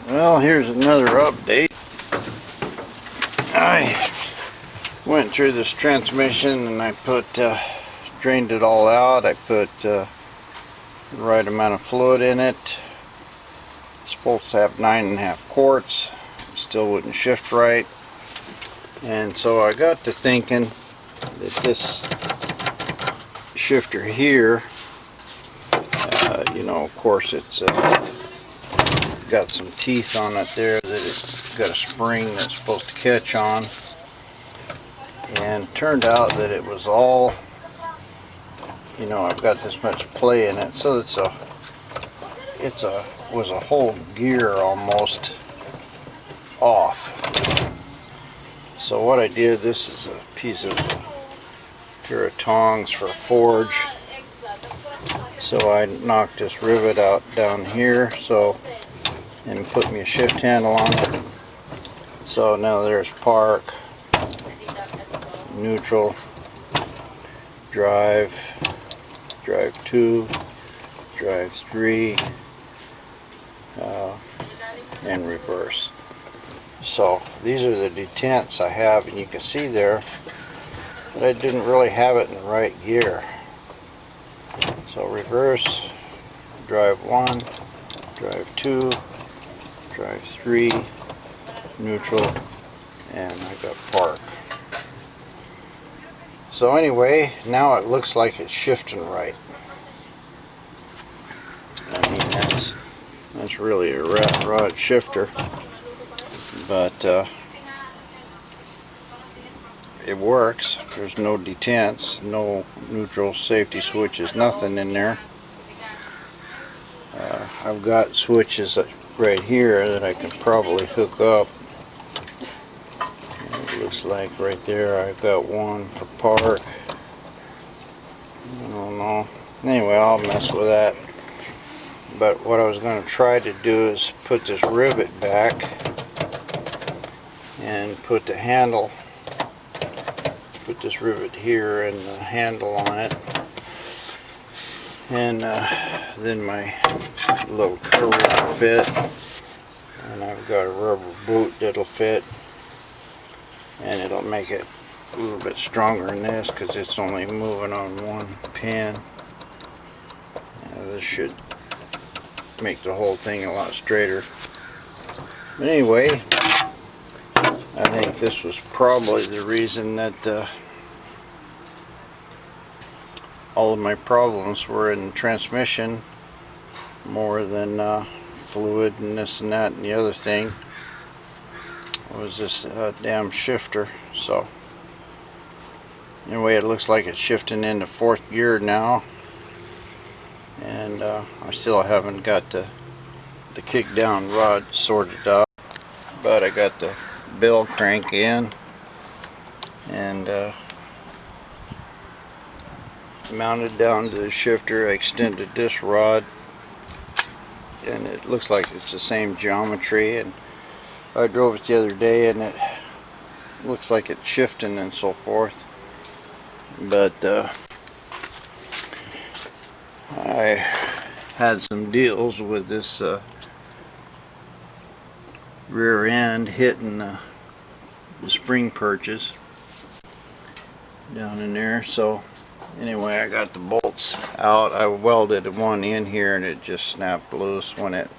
Well, here's another update. I went through this transmission and I drained it all out. I put the right amount of fluid in it. It's supposed to have 9.5 quarts. It still wouldn't shift right. And so I got to thinking that this shifter here, of course it's got some teeth on it there that it's got a spring that's supposed to catch on, and turned out that it was all, I've got this much play in it, so was a whole gear almost off. So what I did, this is a pair of tongs for a forge. So I knocked this rivet out down here, and put me a shift handle on it. So now there's park, neutral, drive 2, drive 3, and reverse. So these are the detents I have, and you can see there that I didn't really have it in the right gear. So reverse, drive 1, drive 2, drive 3, neutral, and I got park. So anyway, now it looks like it's shifting right. I mean, that's really a rat rod shifter, but it works. There's no detents, no neutral safety switches, nothing in there. I've got switches right here that I can probably hook up. It looks like right there I've got one for park. I don't know. Anyway, I'll mess with that. But what I was going to try to do is put this rivet back and put the handle, put this rivet here and the handle on it, and then my little cover will fit, and I've got a rubber boot that'll fit, and it'll make it a little bit stronger than this because it's only moving on one pin. This should make the whole thing a lot straighter. But anyway, I think this was probably the reason that all of my problems were in the transmission more than fluid and this and that and the other thing. It was this damn shifter. So anyway, it looks like it's shifting into 4th gear now, and I still haven't got the kick down rod sorted out, but I got the bell crank in and mounted down to the shifter. I extended this rod, and it looks like it's the same geometry, and I drove it the other day and it looks like it's shifting and so forth. But I had some deals with this rear end hitting the spring perches down in there. So anyway, I got the bolts out. I welded one in here and it just snapped loose when it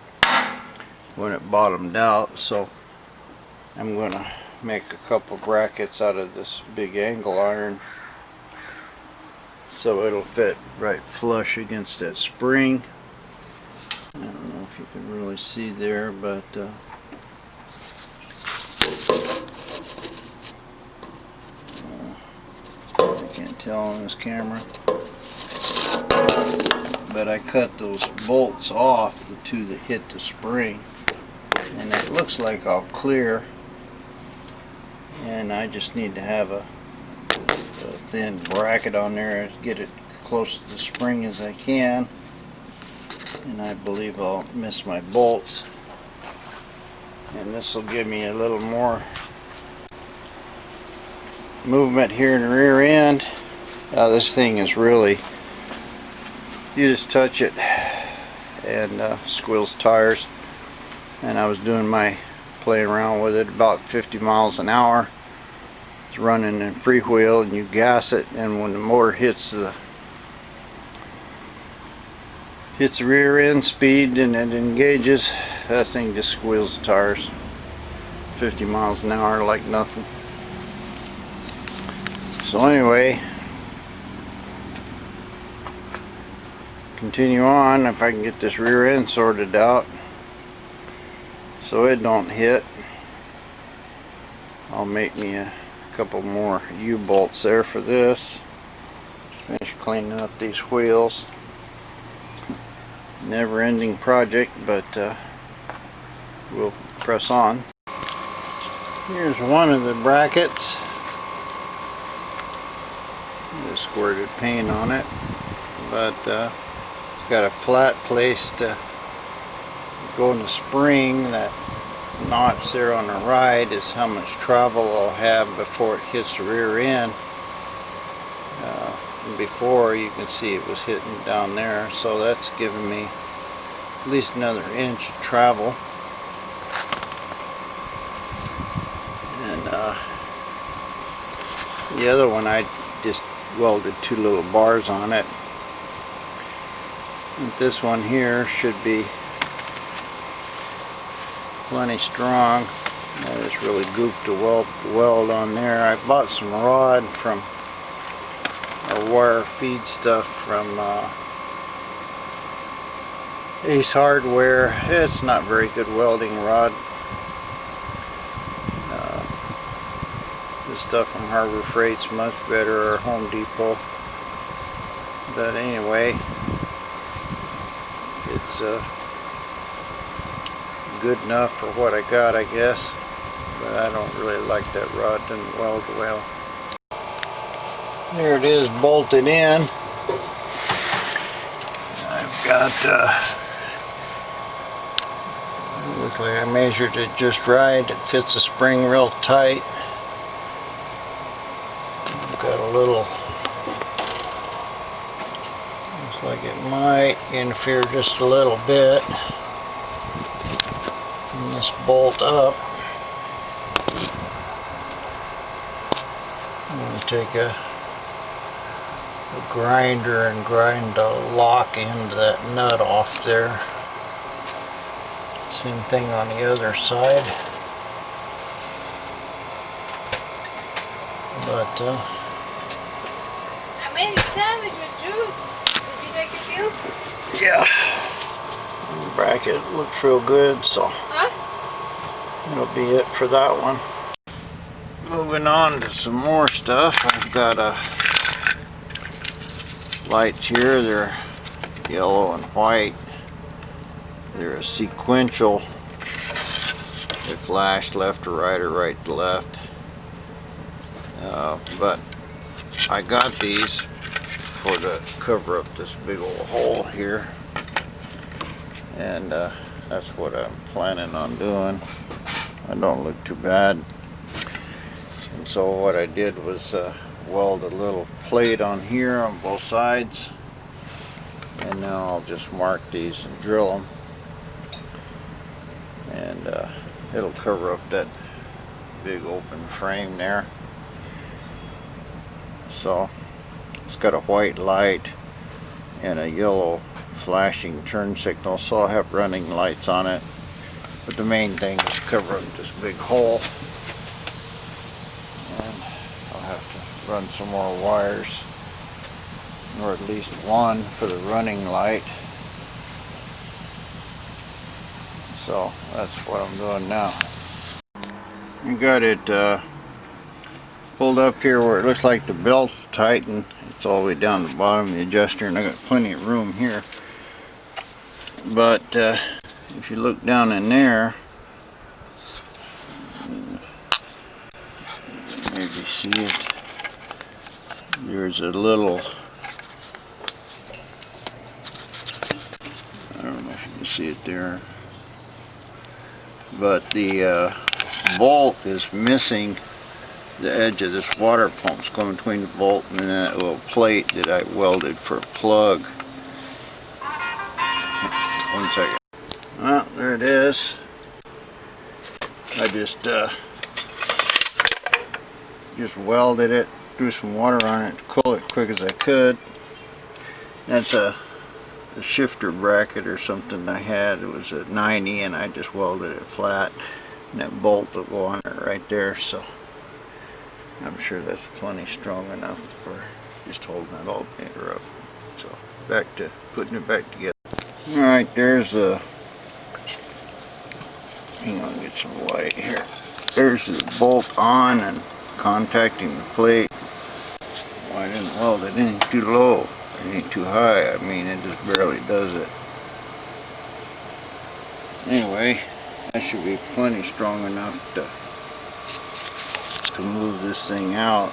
bottomed out. So I'm going to make a couple brackets out of this big angle iron so it'll fit right flush against that spring. I don't know if you can really see there, but I can't tell on this camera. But I cut those bolts off, the two that hit the spring, and it looks like all clear, and I just need to have a thin bracket on there to get it close to the spring as I can, and I believe I'll miss my bolts, and this will give me a little more movement here in the rear end. This thing is really, you just touch it and squeals tires. and I was doing my playing around with it about 50 miles an hour. It's running in freewheel, and you gas it, and when the motor hits the rear end speed and it engages, that thing just squeals the tires 50 miles an hour like nothing. So anyway, continue on. If I can get this rear end sorted out so it don't hit, I'll make me a couple more U-bolts there for this. Finish cleaning up these wheels. Never ending project, but we'll press on. Here's one of the brackets. Just squirted paint on it, but it's got a flat place to go in the spring. That notch there on the right is how much travel I'll have before it hits the rear end. Before, you can see it was hitting down there, so that's giving me at least another inch of travel. And the other one, I just welded 2 little bars on it. And this one here should be plenty strong. I just really gooped a weld on there. I bought some rod from wire feed stuff from Ace Hardware. It's not very good welding rod. This stuff from Harbor Freight's much better, or Home Depot. But anyway, it's good enough for what I got, I guess. But I don't really like that rod. Doesn't weld well. There it is, bolted in. I've got, looks like I measured it just right. It fits the spring real tight. I've got a little, looks like it might interfere just a little bit from this bolt up. I'm going to take a grinder and grind the lock into that nut off there. Same thing on the other side. But I made you sandwiches, Juice. Did you take your pills? yeah, the bracket looks real good, so that'll be it for that one. Moving on to some more stuff. I've got lights here. They're yellow and white. They're a sequential. They flash left to right or right to left. But I got these for to cover up this big old hole here, and that's what I'm planning on doing. I don't look too bad. And so what I did was weld a little plate on here on both sides, and now I'll just mark these and drill them, and it'll cover up that big open frame there. So it's got a white light and a yellow flashing turn signal, so I'll have running lights on it, but the main thing is to cover up this big hole. And I'll have to run some more wires, or at least one for the running light. So that's what I'm doing now. You got it pulled up here where it looks like the belt's tightened. It's all the way down the bottom of the adjuster, and I got plenty of room here. But if you look down in there, maybe see it, there's a little, I don't know if you can see it there, but the bolt is missing the edge of this water pump. It's going between the bolt and that little plate that I welded for a plug. One second. Well, there it is. I just welded it, threw some water on it to cool it quick as I could. That's a shifter bracket or something I had. It was at 90 and I just welded it flat, and that bolt will go on it right there, so I'm sure that's plenty strong enough for just holding that alternator up. So back to putting it back together. Alright, there's the, hang on, get some light here. There's the bolt on and contacting the plate. Well, I didn't weld it any too low, it ain't too high. I mean, it just barely does it. Anyway, that should be plenty strong enough to move this thing out.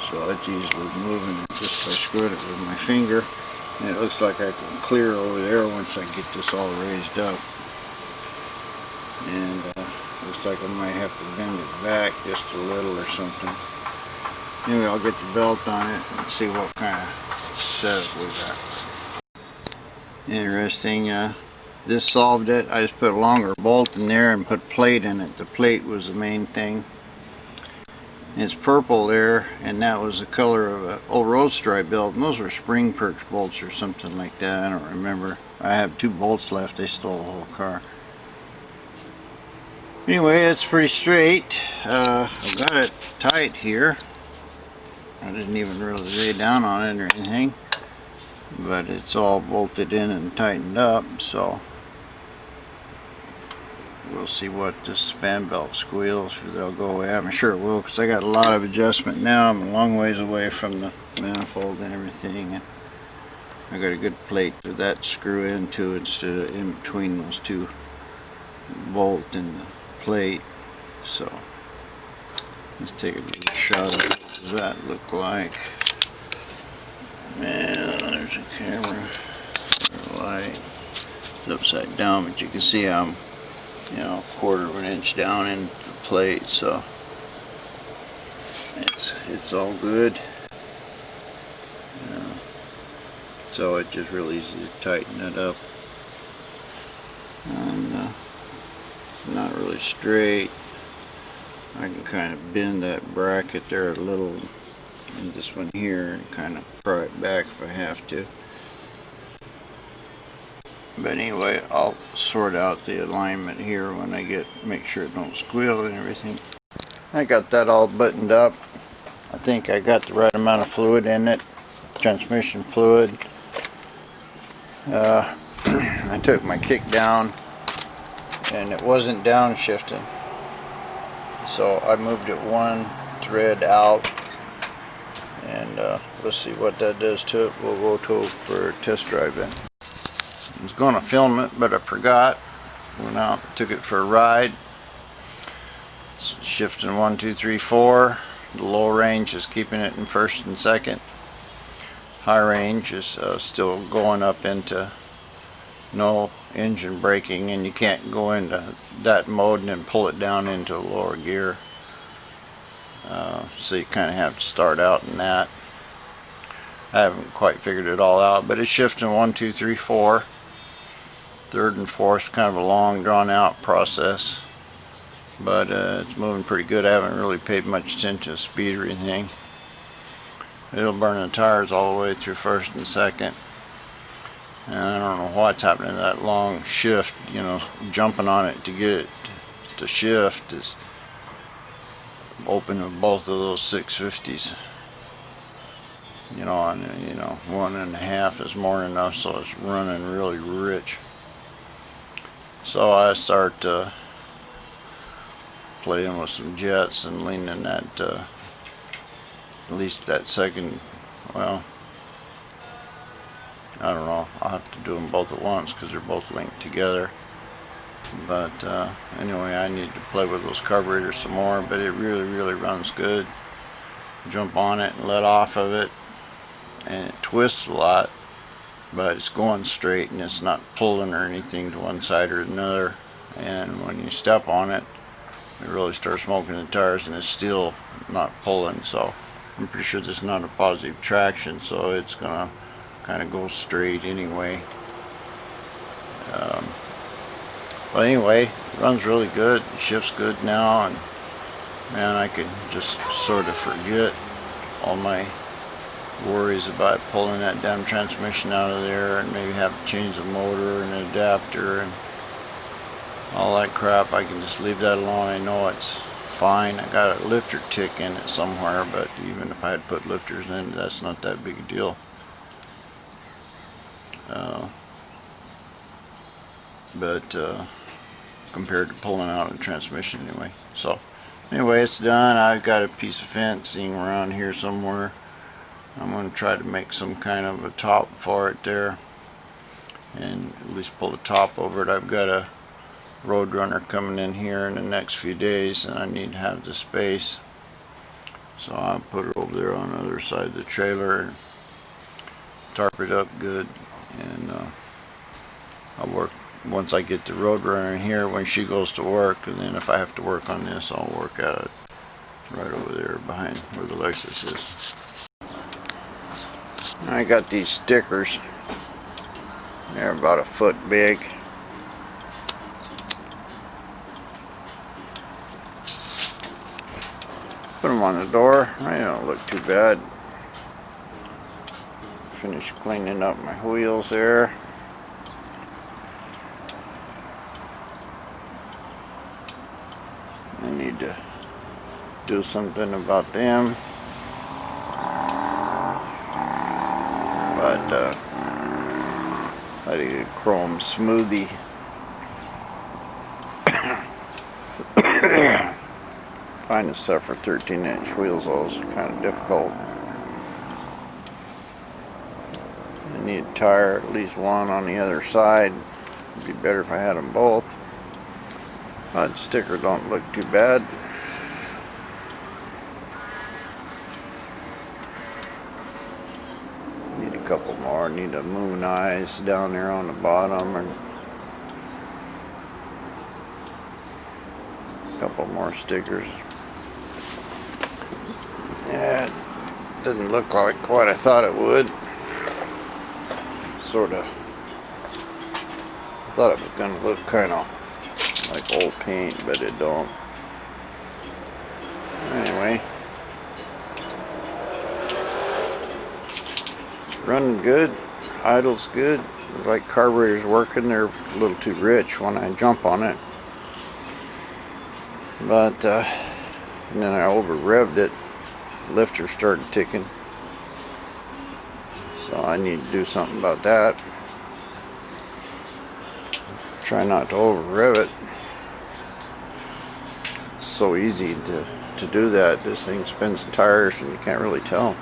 So it's easily moving it just by screwing it with my finger. And it looks like I can clear over there once I get this all raised up. And looks like I might have to bend it back just a little or something. Anyway, I'll get the belt on it and see what kind of setup we got. Interesting, this solved it. I just put a longer bolt in there and put a plate in it. The plate was the main thing. It's purple there, and that was the color of an old Roadster I built, and those were spring perch bolts or something like that. I don't remember. I have 2 bolts left. They stole the whole car. Anyway, it's pretty straight. I've got it tight here. I didn't even really lay down on it or anything, but it's all bolted in and tightened up, so we'll see what this fan belt squeals, if they'll go away. I'm sure it will, because I got a lot of adjustment now. I'm a long ways away from the manifold and everything, and I got a good plate for that to screw into instead of in between those 2 bolt and the plate. So let's take a little shot of what does that look like. Man, there's a camera light. It's upside down, but you can see I'm, you know, 1/4 of an inch down in the plate, so it's all good. So it's just real easy to tighten it up, and it's not really straight. I can kind of bend that bracket there a little, and this one here, and kind of pry it back if I have to. But anyway, I'll sort out the alignment here when I make sure it don't squeal and everything. I got that all buttoned up. I think I got the right amount of fluid in it, transmission fluid. I took my kick down and it wasn't downshifting, so I moved it 1 thread out, and let's see what that does to it. We'll go to for a test drive in. I was going to film it, but I forgot. Went out, took it for a ride. It's shifting 1, 2, 3, 4. The low range is keeping it in first and second. High range is still going up into no engine braking, and you can't go into that mode and then pull it down into a lower gear. So you kind of have to start out in that. I haven't quite figured it all out, but it's shifting 1, 2, 3, 4. Third and fourth, kind of a long drawn out process, but it's moving pretty good. I haven't really paid much attention to speed or anything. It'll burn the tires all the way through first and second, and I don't know what's happening to that long shift. You know, jumping on it to get it to shift is opening both of those 650s. You know, and 1.5 is more than enough, so it's running really rich. So I start playing with some jets and leaning that, at least that second, well, I don't know, I'll have to do them both at once because they're both linked together. But anyway, I need to play with those carburetors some more, but it really runs good. Jump on it and let off of it, and it twists a lot, but it's going straight and it's not pulling or anything to one side or another. And when you step on it, it really starts smoking the tires, and it's still not pulling. So I'm pretty sure this is not a positive traction, so it's gonna kind of go straight anyway. But anyway, it runs really good, shifts good now, and man, I could just sort of forget all my worries about pulling that damn transmission out of there and maybe have to change the motor and the adapter and all that crap. I can just leave that alone. I know it's fine. I got a lifter tick in it somewhere, but even if I had put lifters in, that's not that big a deal. Compared to pulling out a transmission anyway. So anyway, it's done. I've got a piece of fencing around here somewhere. I'm going to try to make some kind of a top for it there and at least pull the top over it. I've got a Roadrunner coming in here in the next few days and I need to have the space, so I'll put it over there on the other side of the trailer and tarp it up good, and I'll work once I get the Roadrunner in here when she goes to work, and then if I have to work on this, I'll work at it right over there behind where the Lexus is. I got these stickers. They're about a foot big. Put them on the door. They don't look too bad. Finished cleaning up my wheels there. I need to do something about them. But I did a chrome smoothie. Finding stuff for 13-inch wheels though is kind of difficult. I need a tire, at least one on the other side. It'd be better if I had them both. But sticker don't look too bad. Need a couple more. Need a moon eyes down there on the bottom, and a couple more stickers. Yeah, it doesn't look like what I thought it would. Sort of thought it was gonna look kind of like old paint, but it don't. Anyway, running good, idles good. Looks like carburetor's working. They're a little too rich when I jump on it, but and then I over revved it. Lifter started ticking, so I need to do something about that. Try not to over rev it. It's so easy to do that. This thing spins the tires and you can't really tell.